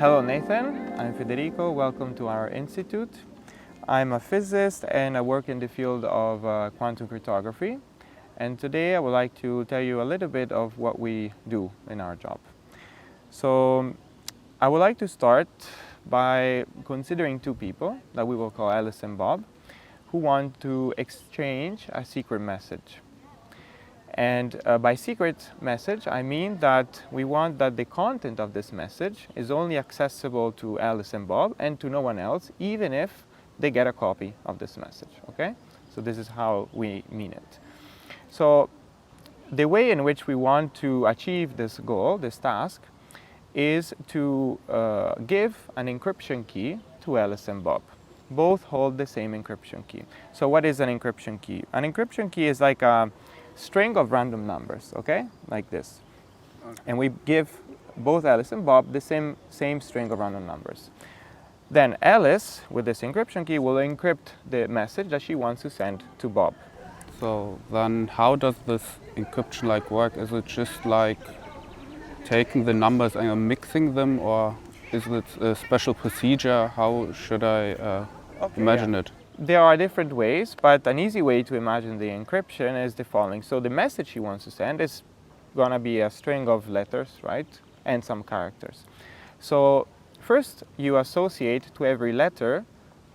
Hello Nathan, I'm Federico, welcome to our institute. I'm a physicist and I work in the field of quantum cryptography, and today I would like to tell you a little bit of what we do in our job. So I would like to start by considering two people that we will call Alice and Bob, who want to exchange a secret message. And by secret message, I mean that we want that the content of this message is only accessible to Alice and Bob and to no one else, even if they get a copy of this message, okay? So this is how we mean it. So the way in which we want to achieve this goal, this task, is to give an encryption key to Alice and Bob. Both hold the same encryption key. So what is an encryption key? An encryption key is like a string of random numbers, okay? Like this. Okay. And we give both Alice and Bob the same string of random numbers. Then Alice, with this encryption key, will encrypt the message that she wants to send to Bob. So then how does this encryption work? Is it just like taking the numbers and mixing them, or is it a special procedure? How should I imagine it? There are different ways, but an easy way to imagine the encryption is the following. So the message she wants to send is going to be a string of letters, right? And some characters. So first you associate to every letter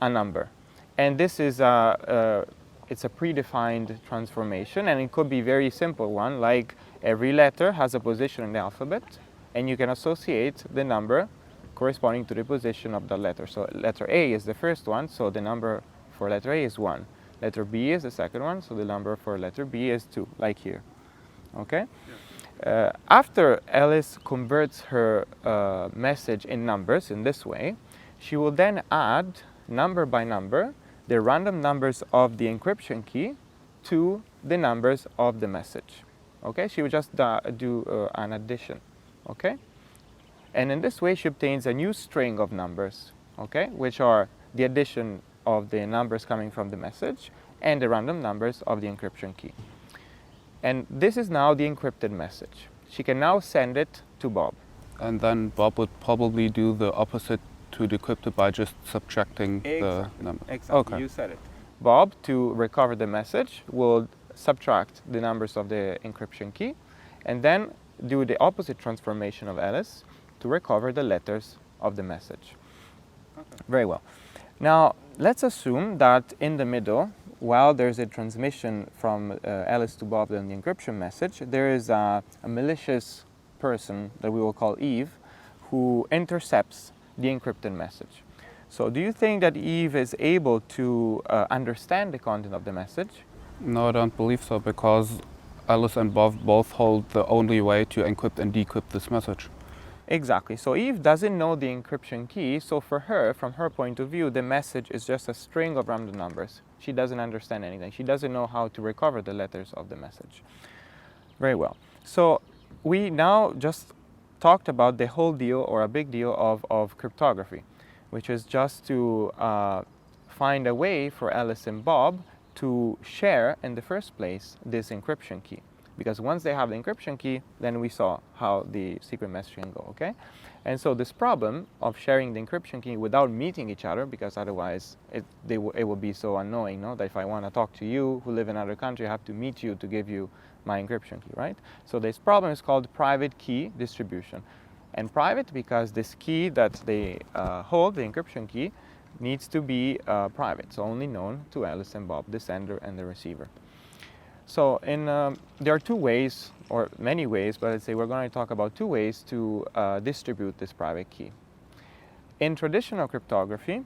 a number. And this is it's a predefined transformation, and it could be a very simple one, like every letter has a position in the alphabet, and you can associate the number corresponding to the position of the letter. So letter A is the first one, so the number for letter A is 1. Letter B is the second one, so the number for letter B is 2, like here. Okay? Yeah. After Alice converts her message in numbers in this way, she will then add, number by number, the random numbers of the encryption key to the numbers of the message. Okay? She will just do an addition. Okay? And in this way, she obtains a new string of numbers, okay, which are the addition of the numbers coming from the message and the random numbers of the encryption key. And this is now the encrypted message. She can now send it to Bob. And then Bob would probably do the opposite to decrypt it by just subtracting the number. Exactly, okay. You said it. Bob, to recover the message, will subtract the numbers of the encryption key and then do the opposite transformation of Alice to recover the letters of the message. Okay. Very well. Now, let's assume that in the middle, while there's a transmission from Alice to Bob and the encryption message, there is a malicious person that we will call Eve, who intercepts the encrypted message. So do you think that Eve is able to understand the content of the message? No, I don't believe so, because Alice and Bob both hold the only way to encrypt and decrypt this message. Exactly. So Eve doesn't know the encryption key, so for her, from her point of view, the message is just a string of random numbers. She doesn't understand anything. She doesn't know how to recover the letters of the message. Very well. So we now just talked about the whole deal, or a big deal, of cryptography, which is just to find a way for Alice and Bob to share, in the first place, this encryption key. Because once they have the encryption key, then we saw how the secret message can go, okay? And so this problem of sharing the encryption key without meeting each other, because otherwise it will be so annoying, no? That if I want to talk to you who live in another country, I have to meet you to give you my encryption key, right? So this problem is called private key distribution. And private because this key that they hold, the encryption key, needs to be private, so only known to Alice and Bob, the sender and the receiver. So there are two ways, or many ways, but let's say we're going to talk about two ways to distribute this private key. In traditional cryptography,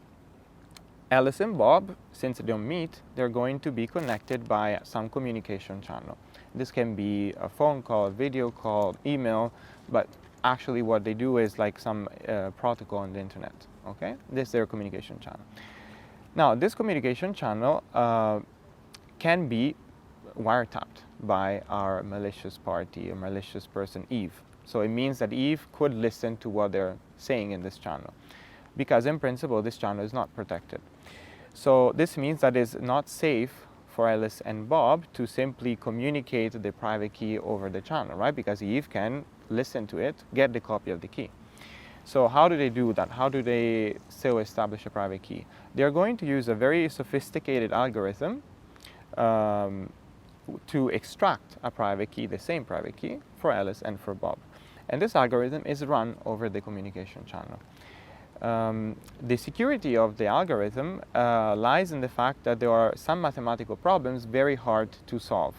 Alice and Bob, since they don't meet, they're going to be connected by some communication channel. This can be a phone call, a video call, email, but actually what they do is like some protocol on the internet, okay? This is their communication channel. Now, this communication channel can be wiretapped by our malicious party, a malicious person, Eve. So it means that Eve could listen to what they're saying in this channel, because in principle this channel is not protected. So this means that it's not safe for Alice and Bob to simply communicate the private key over the channel, right? Because Eve can listen to it, get the copy of the key. So how do they do that? How do they still establish a private key? They're going to use a very sophisticated algorithm to extract a private key, the same private key, for Alice and for Bob. And this algorithm is run over the communication channel. The security of the algorithm lies in the fact that there are some mathematical problems very hard to solve.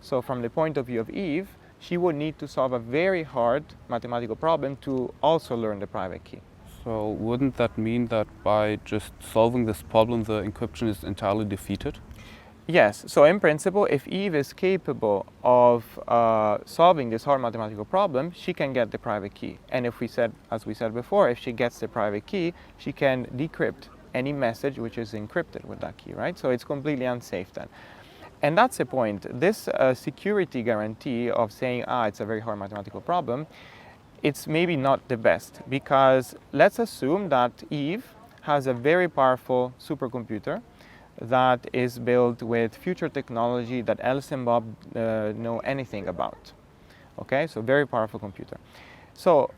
So from the point of view of Eve, she would need to solve a very hard mathematical problem to also learn the private key. So wouldn't that mean that by just solving this problem, the encryption is entirely defeated? Yes, so in principle, if Eve is capable of solving this hard mathematical problem, she can get the private key. And if we said, as we said before, if she gets the private key, she can decrypt any message which is encrypted with that key, right? So it's completely unsafe then. And that's the point. This security guarantee of saying, it's a very hard mathematical problem, it's maybe not the best, because let's assume that Eve has a very powerful supercomputer that is built with future technology that Alice and Bob know anything about. Okay, so very powerful computer. So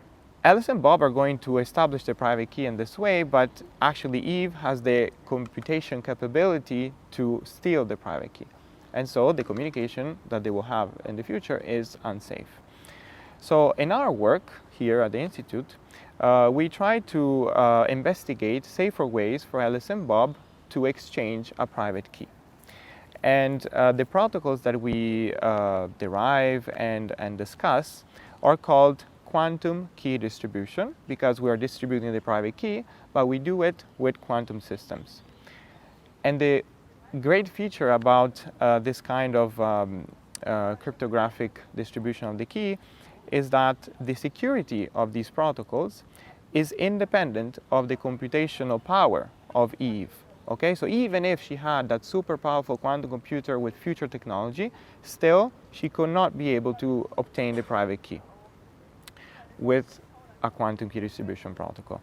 Alice and Bob are going to establish the private key in this way, but actually Eve has the computation capability to steal the private key. And so the communication that they will have in the future is unsafe. So in our work here at the Institute, we try to investigate safer ways for Alice and Bob to exchange a private key. And the protocols that we derive and discuss are called quantum key distribution, because we are distributing the private key, but we do it with quantum systems. And the great feature about this kind of cryptographic distribution of the key is that the security of these protocols is independent of the computational power of Eve. Okay, so even if she had that super powerful quantum computer with future technology, still she could not be able to obtain the private key with a quantum key distribution protocol.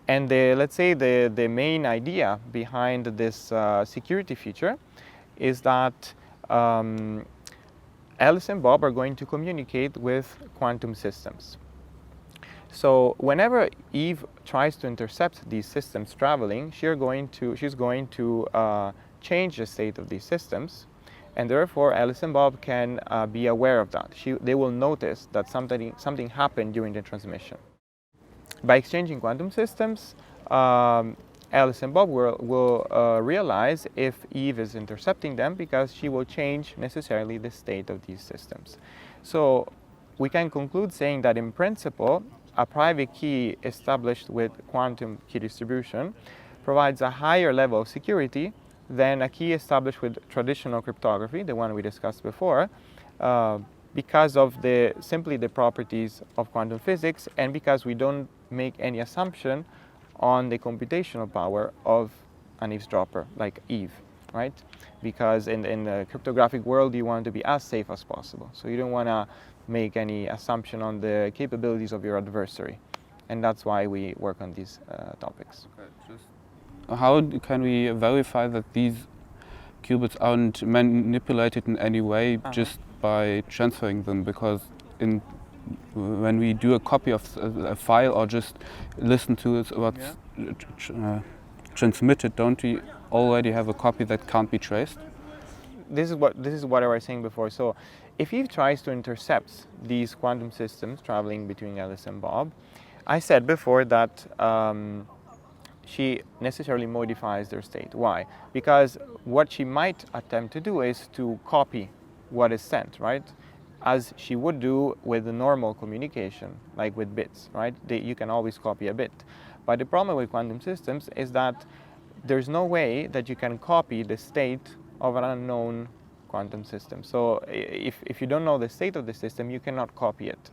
And let's say the main idea behind this security feature is that Alice and Bob are going to communicate with quantum systems. So whenever Eve tries to intercept these systems traveling, she's going to change the state of these systems, and therefore Alice and Bob can be aware of that. They will notice that something happened during the transmission. By exchanging quantum systems, Alice and Bob will realize if Eve is intercepting them, because she will change necessarily the state of these systems. So we can conclude saying that in principle, a private key established with quantum key distribution provides a higher level of security than a key established with traditional cryptography, the one we discussed before, because of simply the properties of quantum physics, and because we don't make any assumption on the computational power of an eavesdropper like Eve, right? Because in the cryptographic world, you want to be as safe as possible. So you don't want to make any assumption on the capabilities of your adversary. And that's why we work on these topics. Okay, how can we verify that these qubits aren't manipulated in any way just by transferring them? Because when we do a copy of a file or just listen to what's transmitted, don't we already have a copy that can't be traced? This is what I was saying before. So if Eve tries to intercept these quantum systems traveling between Alice and Bob, I said before that she necessarily modifies their state. Why? Because what she might attempt to do is to copy what is sent, right? As she would do with the normal communication, like with bits, right? You can always copy a bit. But the problem with quantum systems is that there's no way that you can copy the state of an unknown quantum system. So if you don't know the state of the system, you cannot copy it.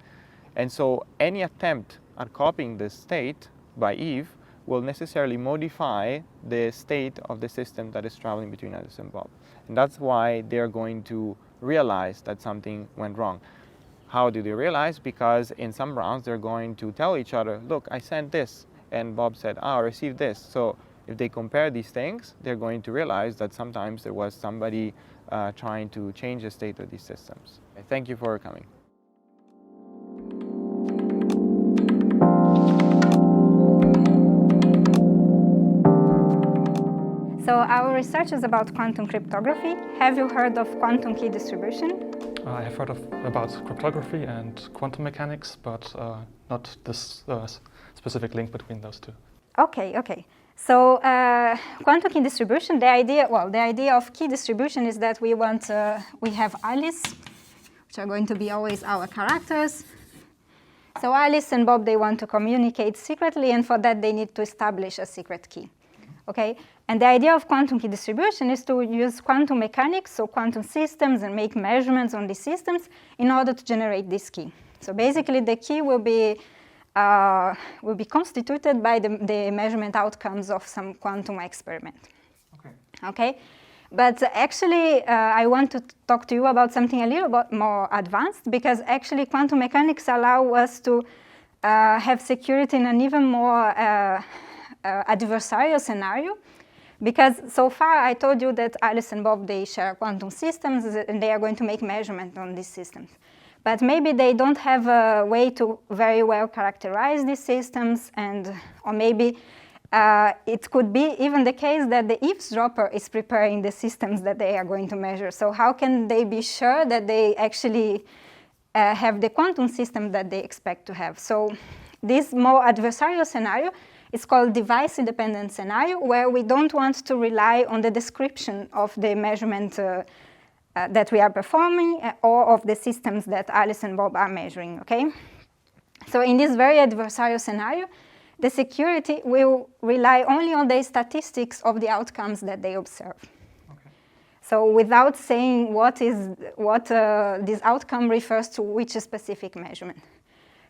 And so any attempt at copying the state by Eve will necessarily modify the state of the system that is traveling between Alice and Bob. And that's why they're going to realize that something went wrong. How do they realize? Because in some rounds they're going to tell each other, look, I sent this, and Bob said, I received this. So if they compare these things, they're going to realize that sometimes there was somebody trying to change the state of these systems. Thank you for coming. So our research is about quantum cryptography. Have you heard of quantum key distribution? I have heard about cryptography and quantum mechanics, but not this specific link between those two. Okay. So quantum key distribution, the idea of key distribution is that we have Alice, which are going to be always our characters. So Alice and Bob, they want to communicate secretly, and for that they need to establish a secret key. Okay? And the idea of quantum key distribution is to use quantum mechanics, so quantum systems, and make measurements on these systems in order to generate this key. So basically the key will be constituted by the measurement outcomes of some quantum experiment. Okay? But actually, I want to talk to you about something a little bit more advanced, because actually quantum mechanics allow us to have security in an even more adversarial scenario. Because so far I told you that Alice and Bob, they share quantum systems and they are going to make measurement on these systems. But maybe they don't have a way to very well characterize these systems, or maybe it could be even the case that the eavesdropper is preparing the systems that they are going to measure. So how can they be sure that they actually have the quantum system that they expect to have? So this more adversarial scenario is called device-independent scenario, where we don't want to rely on the description of the measurement that we are performing or of the systems that Alice and Bob are measuring, okay? So in this very adversarial scenario, the security will rely only on the statistics of the outcomes that they observe. Okay. So without saying what this outcome refers to which specific measurement.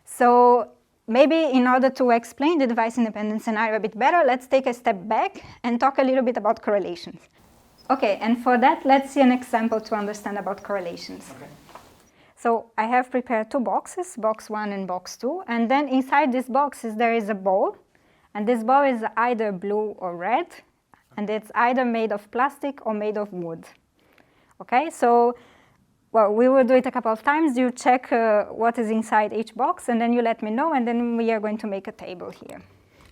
So maybe in order to explain the device-independent scenario a bit better, let's take a step back and talk a little bit about correlations. Okay, and for that, let's see an example to understand about correlations. Okay. So I have prepared two boxes, box 1 and box 2, and then inside these boxes there is a ball, and this ball is either blue or red, and it's either made of plastic or made of wood. Okay, so well, we will do it a couple of times. You check what is inside each box, and then you let me know, and then we are going to make a table here.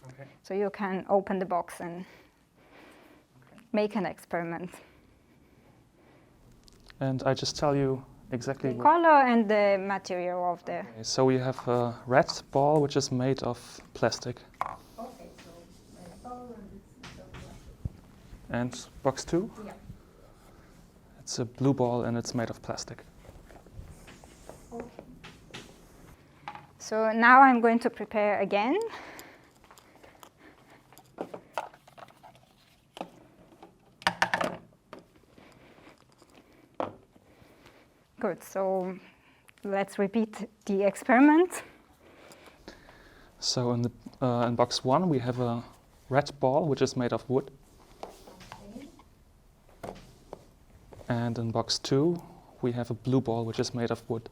Okay. So you can open the box and make an experiment. And I just tell you exactly the color and the material of the... Okay, so we have a red ball, which is made of plastic. Okay, so red ball and it's of plastic. And box 2? Yeah. It's a blue ball and it's made of plastic. Okay. So now I'm going to prepare again. Good, so let's repeat the experiment. So in box 1 we have a red ball which is made of wood. Okay. And in box 2 we have a blue ball which is made of wood.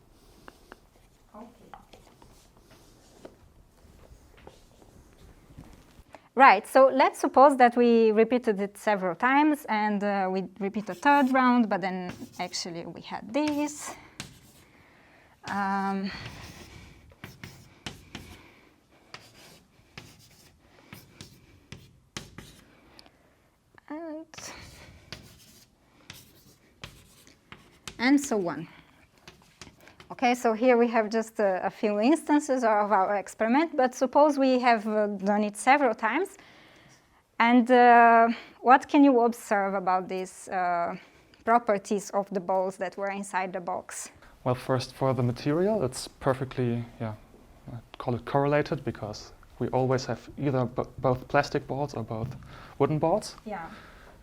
Okay. Right, so let's suppose that we repeated it several times and we repeat a third round, but then actually we had this. And so on. Okay, so here we have just a few instances of our experiment, but suppose we have done it several times. And what can you observe about these properties of the balls that were inside the box? Well, first for the material, it's perfectly, I call it correlated, because we always have either both plastic balls or both wooden balls. Yeah.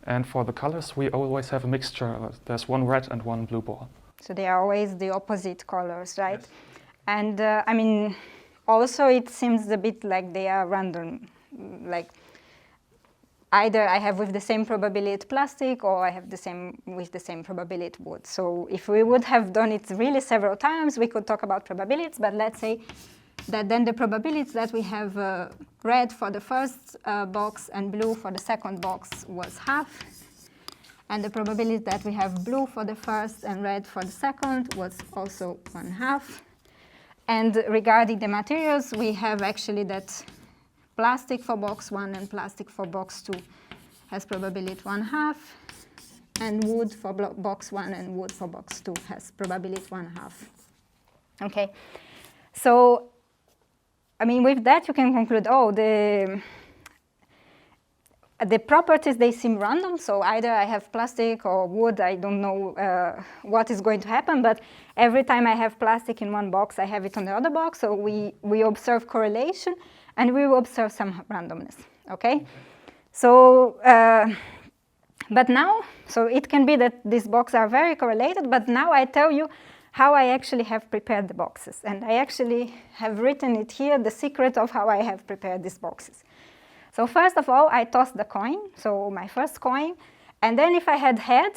And for the colors, we always have a mixture. There's one red and one blue ball. So they are always the opposite colors, right? Yes. And I mean, also it seems a bit like they are random. Like either I have with the same probability plastic, or I have with the same probability wood. So if we would have done it really several times, we could talk about probabilities. But let's say that then the probabilities that we have red for the first box and blue for the second box was half. And the probability that we have blue for the first and red for the second was also 1/2. And regarding the materials, we have actually that plastic for box 1 and plastic for box 2 has probability 1/2, and wood for box 1 and wood for box 2 has probability 1/2. Okay, so I mean, with that you can conclude, oh, the properties, they seem random, so either I have plastic or wood, I don't know what is going to happen, but every time I have plastic in one box, I have it on the other box, so we observe correlation, and we will observe some randomness, okay? So, but now, so it can be that these boxes are very correlated, but now I tell you how I actually have prepared the boxes, and I actually have written it here, the secret of how I have prepared these boxes. So first of all, I toss the coin, so my first coin, and then if I had head,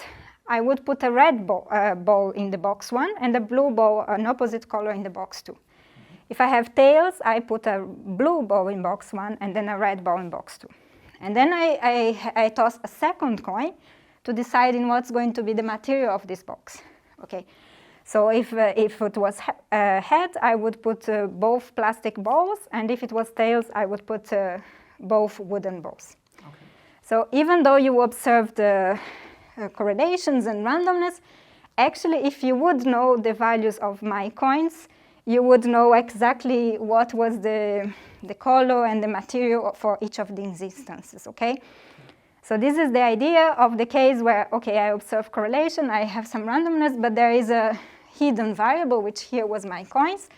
I would put a red ball in the box 1 and a blue ball, an opposite color, in the box 2. If I have tails, I put a blue ball in box 1 and then a red ball in box 2. And then I toss a second coin to decide in what's going to be the material of this box. Okay, so if it was head, I would put both plastic balls, and if it was tails, I would put both wooden balls. Okay. So even though you observe the correlations and randomness, actually if you would know the values of my coins, you would know exactly what was the color and the material for each of these instances, okay? So this is the idea of the case where, okay, I observe correlation, I have some randomness, but there is a hidden variable, which here was my coins,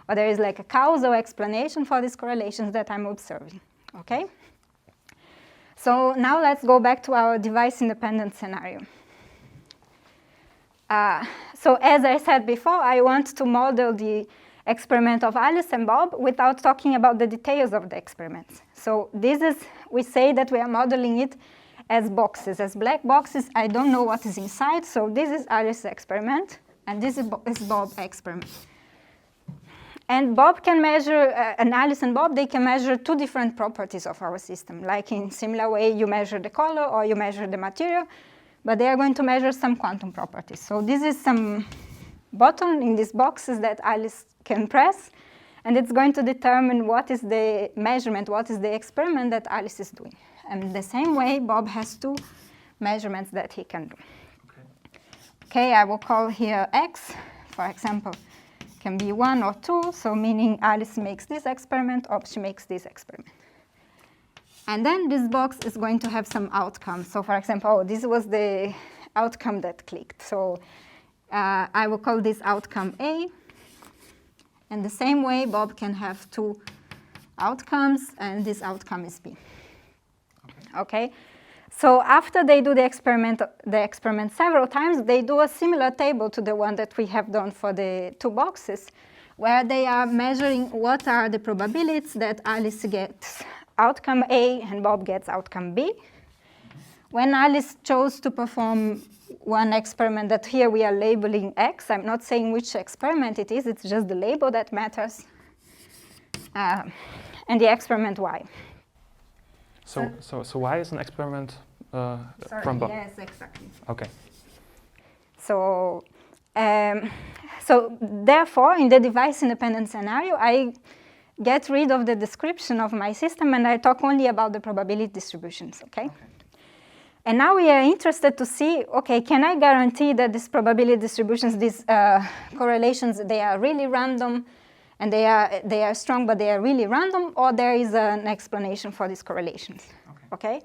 or there is like a causal explanation for these correlations that I'm observing. Okay, so now let's go back to our device-independent scenario. So as I said before, I want to model the experiment of Alice and Bob without talking about the details of the experiments. So this is, we say that we are modeling it as boxes, as black boxes. I don't know what is inside, so this is Alice's experiment, and this is Bob's experiment. And Bob can measure, and Alice and Bob, they can measure two different properties of our system. Like in similar way, you measure the color or you measure the material, but they are going to measure some quantum properties. So this is some button in these boxes that Alice can press, and it's going to determine what is the measurement, what is the experiment that Alice is doing. And the same way, Bob has two measurements that he can do. Okay, I will call here X, for example. Can be 1 or 2, so meaning Alice makes this experiment or she makes this experiment. And then this box is going to have some outcome. So for example, oh, this was the outcome that clicked. So I will call this outcome A. And the same way, Bob can have two outcomes, and this outcome is B. Okay? So after they do the experiment several times, they do a similar table to the one that we have done for the two boxes, where they are measuring what are the probabilities that Alice gets outcome A and Bob gets outcome B. When Alice chose to perform one experiment that here we are labeling X, I'm not saying which experiment it is, it's just the label that matters, and the experiment Y. So Y is an experiment from Bob? Yes, exactly. Okay. So, so therefore, in the device-independent scenario, I get rid of the description of my system and I talk only about the probability distributions, okay? And now we are interested to see, okay, can I guarantee that these probability distributions, these correlations, they are really random and they are strong, but they are really random, or there is an explanation for these correlations, okay?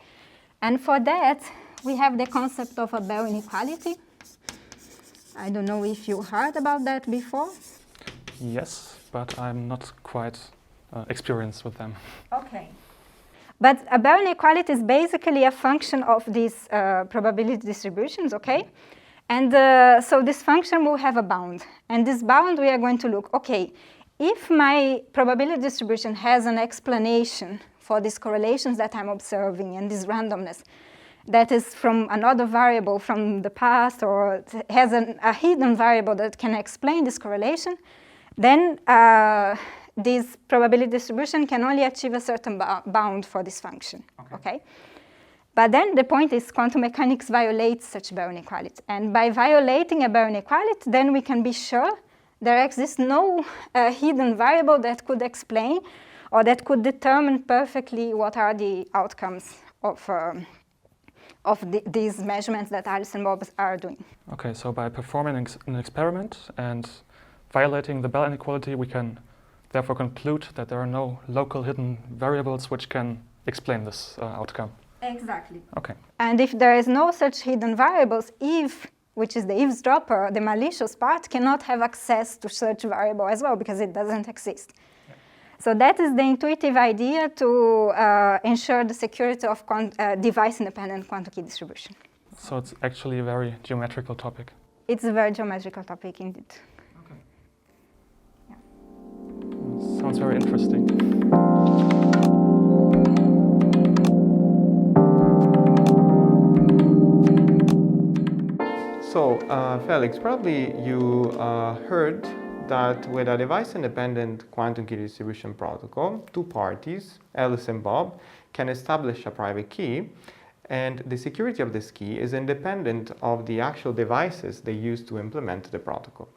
And for that, we have the concept of a Bell inequality. I don't know if you heard about that before. Yes, but I'm not quite experienced with them. Okay. But a Bell inequality is basically a function of these probability distributions, okay? And so this function will have a bound. And this bound, we are going to look, okay, if my probability distribution has an explanation for these correlations that I'm observing and this randomness that is from another variable from the past, or has a hidden variable that can explain this correlation, then this probability distribution can only achieve a certain bound for this function, okay? But then the point is quantum mechanics violates such Bell inequality. And by violating a Bell inequality, then we can be sure there exists no hidden variable that could explain or that could determine perfectly what are the outcomes of of these measurements that Alice and Bob are doing. Okay, so by performing an experiment and violating the Bell inequality, we can therefore conclude that there are no local hidden variables which can explain this outcome. Exactly. Okay. And if there is no such hidden variables, Eve, which is the eavesdropper, the malicious part, cannot have access to such variable as well because it doesn't exist. Yeah. So that is the intuitive idea to ensure the security of device-independent quantum key distribution. So it's actually a very geometrical topic. It's a very geometrical topic indeed. Okay. Yeah. Sounds very interesting. So, Felix, probably you heard that with a device-independent quantum key distribution protocol, two parties, Alice and Bob, can establish a private key, and the security of this key is independent of the actual devices they use to implement the protocol,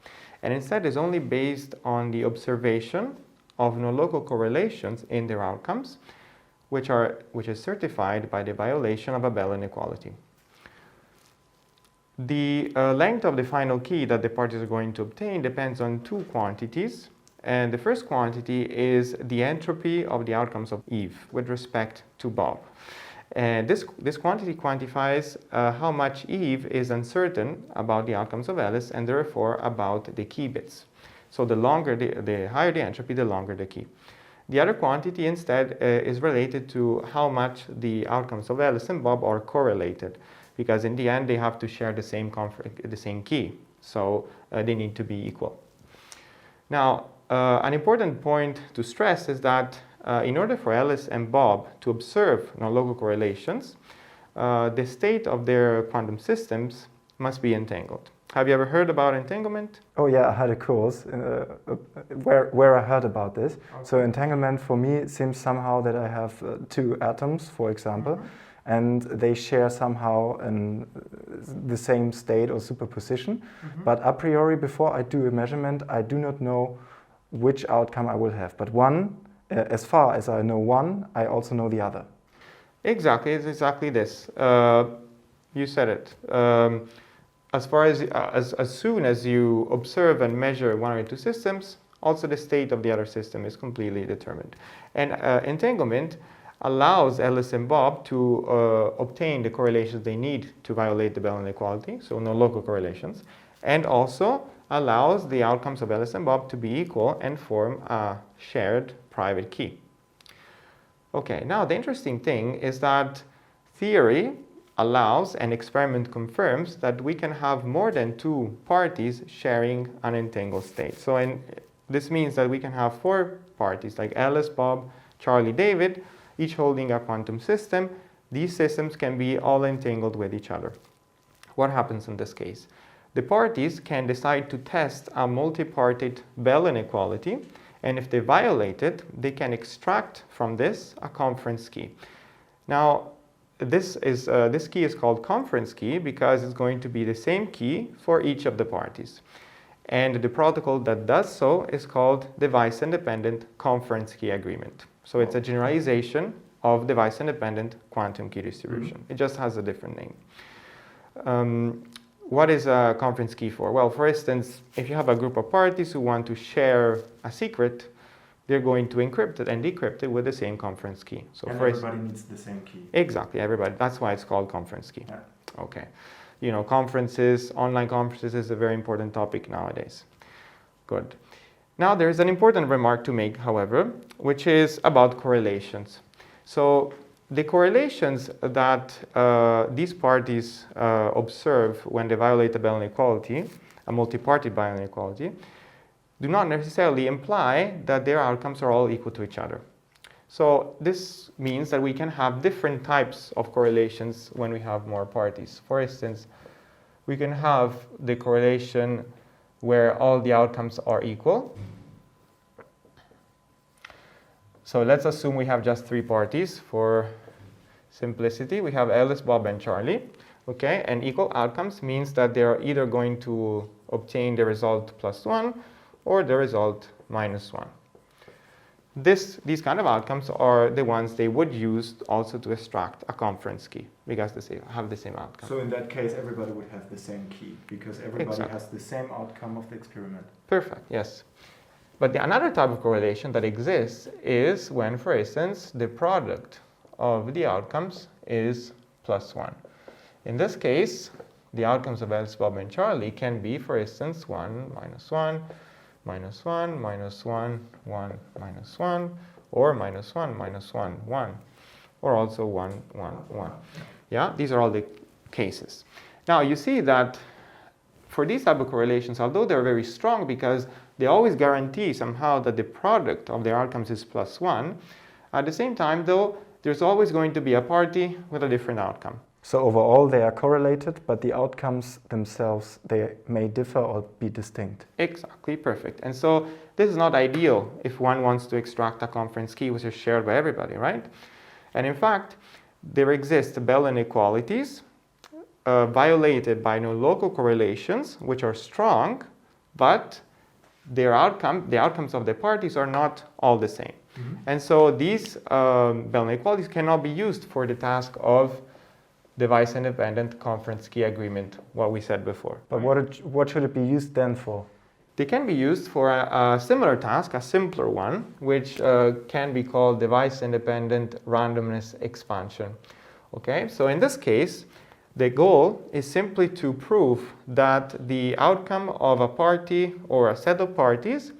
and instead is only based on the observation of non-local correlations in their outcomes, which is certified by the violation of a Bell inequality. The length of the final key that the parties are going to obtain depends on two quantities, and the first quantity is the entropy of the outcomes of Eve with respect to Bob. And this quantity quantifies how much Eve is uncertain about the outcomes of Alice and therefore about the key bits. So the higher the entropy, the longer the key. The other quantity instead is related to how much the outcomes of Alice and Bob are correlated, because in the end they have to share the same key, so they need to be equal. Now, an important point to stress is that in order for Alice and Bob to observe non-local correlations, the state of their quantum systems must be entangled. Have you ever heard about entanglement? Oh yeah, I had a course where I heard about this. Okay. So entanglement for me seems somehow that I have two atoms, for example, and they share somehow the same state or superposition. But a priori, before I do a measurement, I do not know which outcome I will have. But one, as far as I know one, I also know the other. Exactly, it's exactly this. You said it. As soon as you observe and measure one or two systems, also the state of the other system is completely determined. And entanglement allows Alice and Bob to obtain the correlations they need to violate the Bell inequality, so no local correlations, and also allows the outcomes of Alice and Bob to be equal and form a shared private key. Okay, now the interesting thing is that theory allows and experiment confirms that we can have more than two parties sharing an entangled state. So this means that we can have four parties like Alice, Bob, Charlie, David, each holding a quantum system. These systems can be all entangled with each other. What happens in this case? The parties can decide to test a multi-parted Bell inequality, and if they violate it, they can extract from this a conference key. Now, this key is called conference key because it's going to be the same key for each of the parties. And the protocol that does so is called device-independent conference key agreement. So it's a generalization of device-independent quantum key distribution. It just has a different name. What is a conference key for? Well, for instance, if you have a group of parties who want to share a secret, they're going to encrypt it and decrypt it with the same conference key. So and everybody needs the same key. Exactly, everybody. That's why it's called conference key. Yeah. Okay. You know, conferences, online conferences is a very important topic nowadays. Good. Now there's an important remark to make, however, which is about correlations. So the correlations that these parties observe when they violate the Bell inequality, a multi-party Bell inequality, do not necessarily imply that their outcomes are all equal to each other. So this means that we can have different types of correlations when we have more parties. For instance, we can have the correlation where all the outcomes are equal. So let's assume we have just three parties for simplicity. We have Alice, Bob, and Charlie. Okay, and equal outcomes means that they are either going to obtain the result +1 or the result -1. these kind of outcomes are the ones they would use also to extract a conference key, because they have the same outcome. So in that case, everybody would have the same key, because everybody Exactly. has the same outcome of the experiment. Perfect, yes. But another type of correlation that exists is when, for instance, the product of the outcomes is +1. In this case, the outcomes of Alice, Bob, and Charlie can be, for instance, 1, -1, -1, -1, 1, -1, or -1, -1, 1, or also 1, 1, 1. Yeah, these are all the cases. Now, you see that for these type of correlations, although they're very strong because they always guarantee somehow that the product of their outcomes is +1, at the same time, though, there's always going to be a party with a different outcome. So overall, they are correlated, but the outcomes themselves, they may differ or be distinct. Exactly, perfect. And so this is not ideal if one wants to extract a conference key which is shared by everybody, right? And in fact, there exist Bell inequalities violated by local correlations, which are strong, but the outcomes of the parties are not all the same. Mm-hmm. And so these Bell inequalities cannot be used for the task of device-independent conference key agreement, what we said before. But what should it be used then for? They can be used for a similar task, a simpler one, which can be called device-independent randomness expansion. Okay, so in this case, the goal is simply to prove that the outcome of a party or a set of parties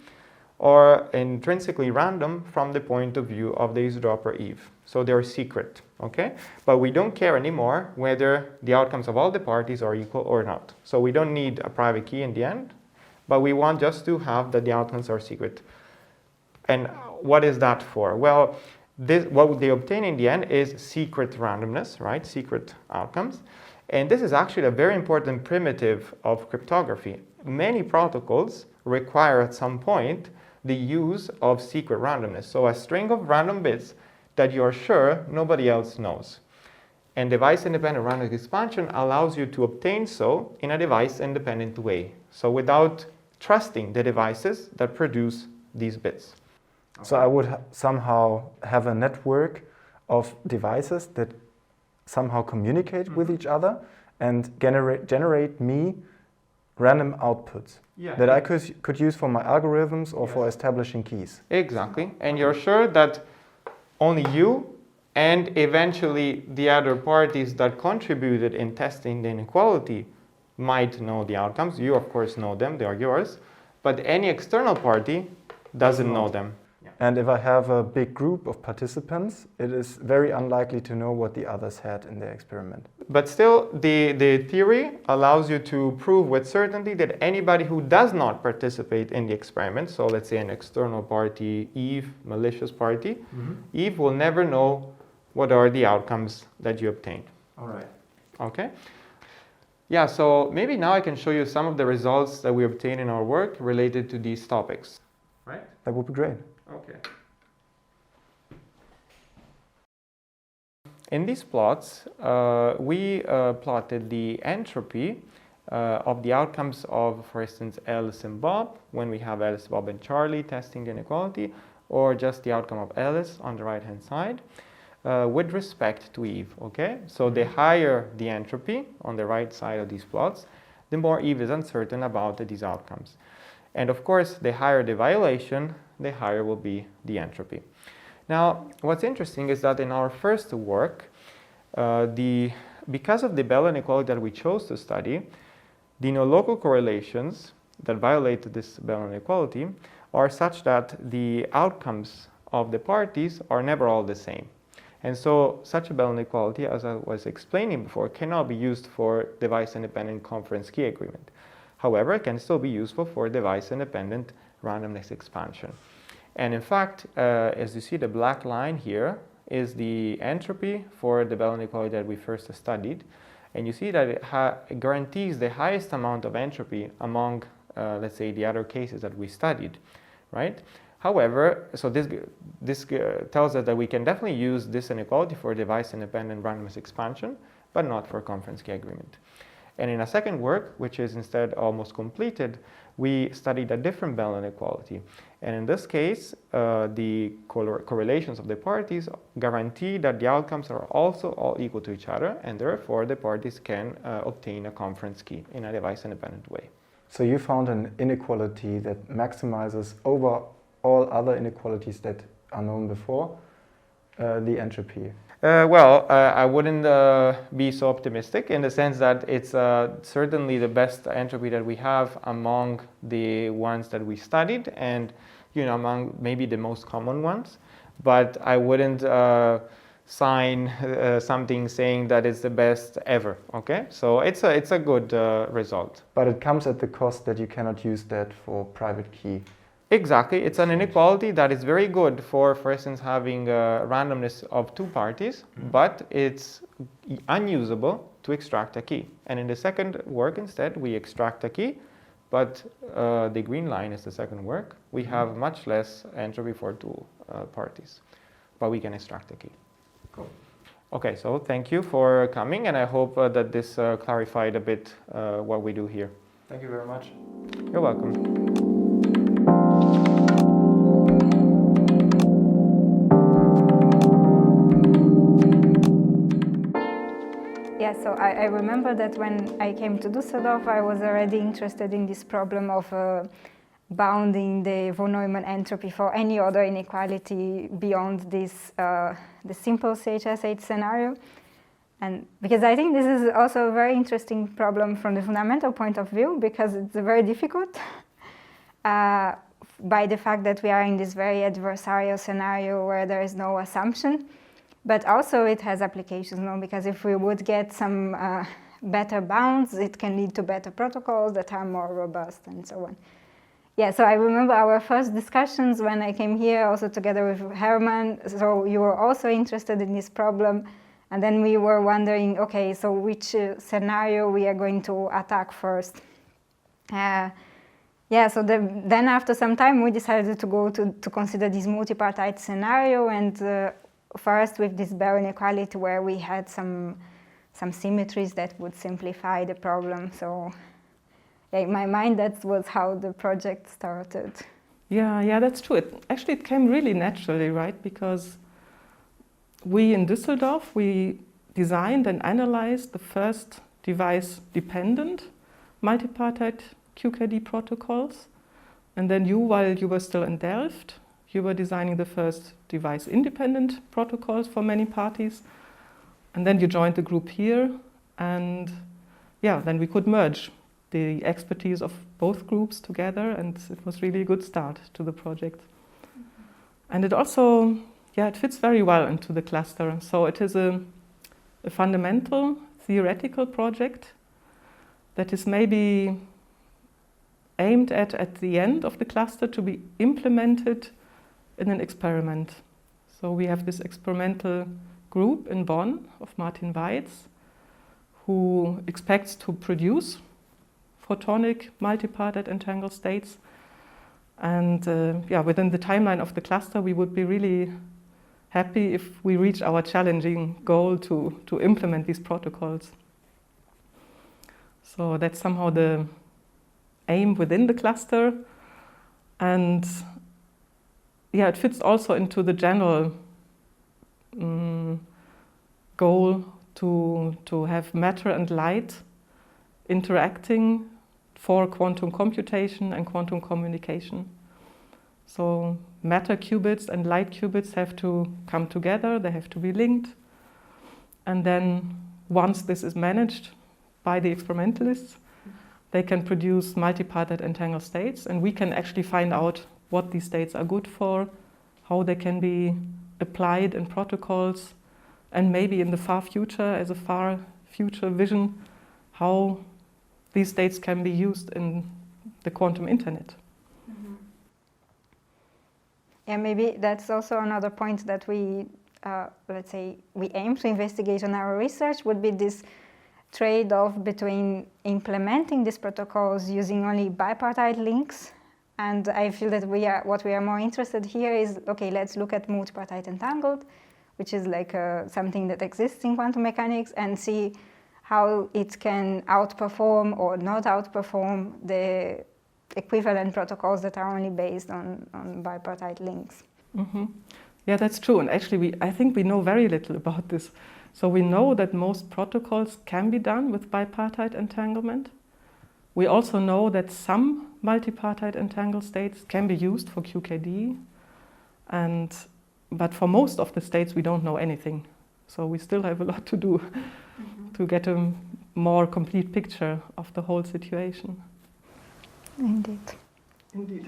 are intrinsically random from the point of view of the eavesdropper Eve. So they're secret, okay? But we don't care anymore whether the outcomes of all the parties are equal or not. So we don't need a private key in the end, but we want just to have that the outcomes are secret. And what is that for? Well, what they obtain in the end is secret randomness, right? Secret outcomes. And this is actually a very important primitive of cryptography. Many protocols require at some point the use of secret randomness. So a string of random bits that you're sure nobody else knows. And device-independent random expansion allows you to obtain so in a device-independent way. So without trusting the devices that produce these bits. So I would somehow have a network of devices that somehow communicate with each other and generate me random outputs that I could use for my algorithms or for establishing keys. Exactly. And you're sure that only you and eventually the other parties that contributed in testing the inequality might know the outcomes. You, of course, know them. They are yours. But any external party doesn't know them. And if I have a big group of participants, it is very unlikely to know what the others had in their experiment. But still, the theory allows you to prove with certainty that anybody who does not participate in the experiment, so let's say an external party, Eve, malicious party, Eve will never know what are the outcomes that you obtained. All right. Okay? Yeah, so maybe now I can show you some of the results that we obtained in our work related to these topics. Right? That would be great. Okay. In these plots, we plotted the entropy of the outcomes of, for instance, Alice and Bob, when we have Alice, Bob, and Charlie testing the inequality, or just the outcome of Alice on the right-hand side, with respect to Eve, okay? So the higher the entropy on the right side of these plots, the more Eve is uncertain about these outcomes. And of course, the higher the violation, the higher will be the entropy. Now, what's interesting is that in our first work, because of the Bell inequality that we chose to study, the local correlations that violated this Bell inequality are such that the outcomes of the parties are never all the same. And so such a Bell inequality, as I was explaining before, cannot be used for device-independent conference key agreement. However, it can still be useful for device-independent randomness expansion. And in fact, as you see, the black line here is the entropy for the Bell inequality that we first studied. And you see that it guarantees the highest amount of entropy among, let's say, the other cases that we studied, right? However, so this tells us that we can definitely use this inequality for device-independent randomness expansion, but not for conference key agreement. And in a second work, which is instead almost completed, we studied a different Bell inequality. And in this case, the correlations of the parties guarantee that the outcomes are also all equal to each other, and therefore the parties can obtain a conference key in a device-independent way. So you found an inequality that maximizes over all other inequalities that are known before, the entropy. I wouldn't be so optimistic in the sense that it's certainly the best entropy that we have among the ones that we studied, and among maybe the most common ones. But I wouldn't sign something saying that it's the best ever. Okay, so it's a good result. But it comes at the cost that you cannot use that for private key. Exactly, it's an inequality that is very good for instance, having randomness of two parties, but it's unusable to extract a key. And in the second work, instead, we extract a key, but the green line is the second work. We have much less entropy for two parties, but we can extract a key. Cool. Okay, so thank you for coming, and I hope that this clarified a bit what we do here. Thank you very much. You're welcome. Yeah, so I remember that when I came to Düsseldorf, I was already interested in this problem of bounding the von Neumann entropy for any other inequality beyond this, the simple CHS-H scenario. And because I think this is also a very interesting problem from the fundamental point of view, because it's very difficult by the fact that we are in this very adversarial scenario where there is no assumption. But also it has applications, because if we would get some better bounds, it can lead to better protocols that are more robust and so on. Yeah, so I remember our first discussions when I came here, also together with Herman. So you were also interested in this problem. And then we were wondering, okay, so which scenario we are going to attack first? Yeah, so then after some time, we decided to go to consider this multipartite scenario, and first with this Bell inequality where we had some symmetries that would simplify the problem. So yeah, in my mind, that was how the project started. Yeah, that's true. It came really naturally, right? Because we in Düsseldorf, we designed and analyzed the first device-dependent multipartite QKD protocols. And then while you were still in Delft, you were designing the first device-independent protocols for many parties. And then you joined the group here. And yeah, then we could merge the expertise of both groups together. And it was really a good start to the project. And it also, it fits very well into the cluster. So it is a fundamental theoretical project that is maybe aimed at the end of the cluster to be implemented in an experiment. So we have this experimental group in Bonn of Martin Weitz, who expects to produce photonic multipartite entangled states. And within the timeline of the cluster, we would be really happy if we reach our challenging goal to implement these protocols. So that's somehow the aim within the cluster. And it fits also into the general goal to have matter and light interacting for quantum computation and quantum communication. So matter qubits and light qubits have to come together, they have to be linked. And then once this is managed by the experimentalists, they can produce multipartite entangled states, and we can actually find out what these states are good for, how they can be applied in protocols, and maybe in the far future, as a far future vision, how these states can be used in the quantum internet. Mm-hmm. Yeah, maybe that's also another point that we, let's say, we aim to investigate in our research would be this trade-off between implementing these protocols using only bipartite links. And I feel that what we are more interested here is, okay, let's look at multipartite entangled, which is like something that exists in quantum mechanics, and see how it can outperform or not outperform the equivalent protocols that are only based on bipartite links. Mm-hmm. Yeah, that's true. And actually, I think we know very little about this. So we know that most protocols can be done with bipartite entanglement. We also know that some multipartite entangled states can be used for QKD. But for most of the states, we don't know anything. So we still have a lot to do to get a more complete picture of the whole situation. Indeed. Indeed.